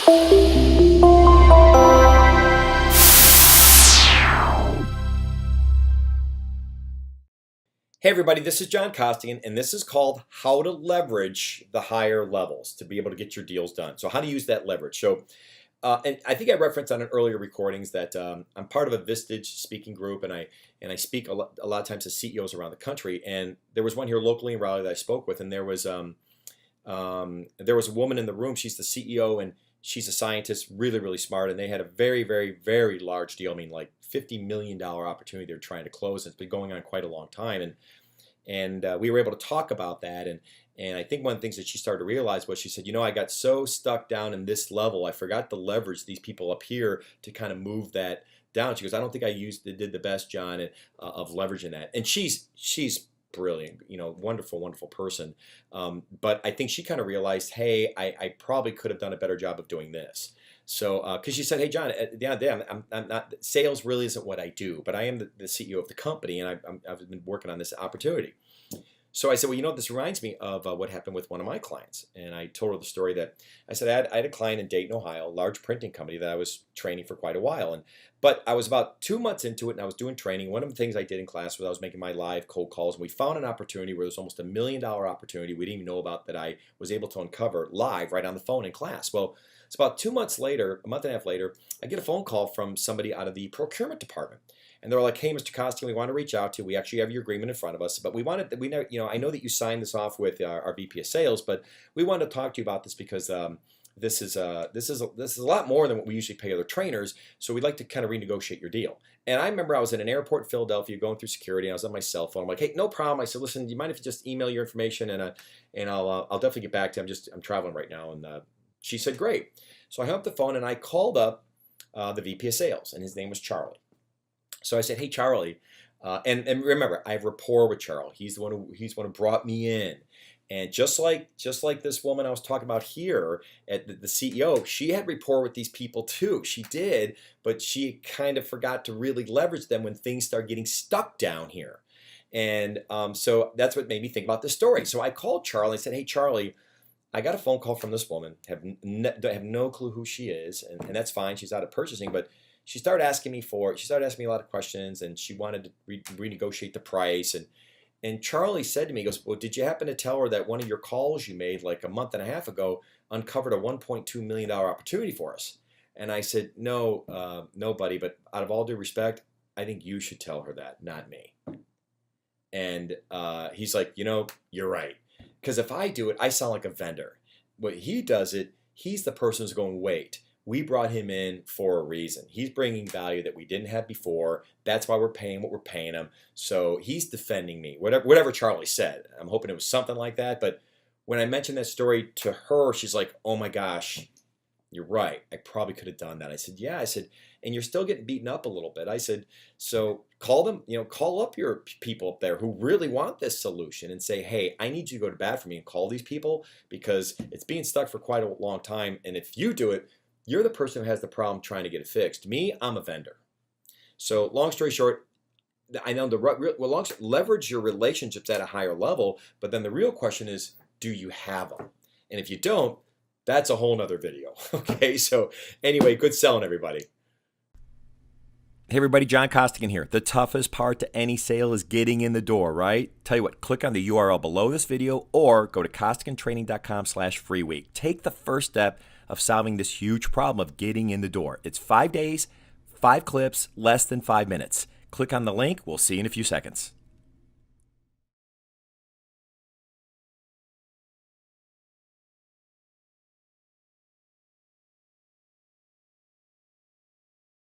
Hey everybody, this is John Costigan, and this is called How to Leverage the Higher Levels to be able to get your deals done. So how to use that leverage. So, and I think I referenced on an earlier recordings that I'm part of a Vistage speaking group, and I speak a lot of times to CEOs around the country. And there was one here locally in Raleigh that I spoke with, and there was a woman in the room. She's the CEO, and she's a scientist, really, really smart. And they had a very, very, very large deal. I mean, like $50 million opportunity they're trying to close. It's been going on quite a long time. And we were able to talk about that. And I think one of the things that she started to realize was she said, I got so stuck down in this level, I forgot to leverage these people up here to kind of move that down. She goes, I don't think I did the best, John, of leveraging that. And she's brilliant, wonderful, wonderful person. But I think she kind of realized, hey, I probably could have done a better job of doing this. So, because she said, hey, John, at the end of the day, I'm not, sales really isn't what I do, but I am the CEO of the company, and I've been working on this opportunity. So I said, well, this reminds me of what happened with one of my clients. And I told her the story that I said I had a client in Dayton, Ohio, a large printing company that I was training for quite a while. But I was about 2 months into it, and I was doing training. One of the things I did in class was I was making my live cold calls, and we found an opportunity where it was almost $1 million opportunity we didn't even know about that I was able to uncover live right on the phone in class. Well, it's about 2 months later, a month and a half later, I get a phone call from somebody out of the procurement department. And they're like, hey, Mr. Costigan, we want to reach out to you. We actually have your agreement in front of us, but we never, I know that you signed this off with our VP of sales, but we wanted to talk to you about this because this is a lot more than what we usually pay other trainers. So we'd like to kind of renegotiate your deal. And I remember I was in an airport in Philadelphia going through security. And I was on my cell phone. I'm like, hey, no problem. I said, listen, do you mind if you just email your information and I'll definitely get back to you. I'm traveling right now. And she said, great. So I hung up the phone and I called up the VP of sales, and his name was Charlie. So I said, hey, Charlie, and remember, I have rapport with Charlie. He's the one who brought me in. And just like this woman I was talking about here at the CEO, she had rapport with these people too. She did, but she kind of forgot to really leverage them when things started getting stuck down here. And so that's what made me think about this story. So I called Charlie and said, hey, Charlie, I got a phone call from this woman. Have no clue who she is, and that's fine. She's out of purchasing, but she started asking me a lot of questions, and she wanted to renegotiate the price. And Charlie said to me, he goes, well, did you happen to tell her that one of your calls you made like a month and a half ago uncovered a $1.2 million opportunity for us? And I said, no, buddy, but out of all due respect, I think you should tell her that, not me. And he's like, you're right. Because if I do it, I sound like a vendor. When he does it, he's the person who's going, wait, we brought him in for a reason. He's bringing value that we didn't have before. That's why we're paying what we're paying him. So he's defending me, whatever Charlie said. I'm hoping it was something like that. But when I mentioned that story to her, she's like, oh my gosh, you're right. I probably could have done that. I said, yeah. I said, and you're still getting beaten up a little bit. I said, so call them, call up your people up there who really want this solution and say, hey, I need you to go to bat for me and call these people because it's being stuck for quite a long time. And if you do it, you're the person who has the problem trying to get it fixed. Me, I'm a vendor. So long story short, I know leverage your relationships at a higher level, but then the real question is, do you have them? And if you don't, that's a whole nother video. Okay, so anyway, good selling, everybody. Hey everybody, John Costigan here. The toughest part to any sale is getting in the door, right? Tell you what, click on the URL below this video or go to costigantraining.com/free week. Take the first step of solving this huge problem of getting in the door. It's 5 days, 5 clips, less than 5 minutes. Click on the link. We'll see you in a few seconds.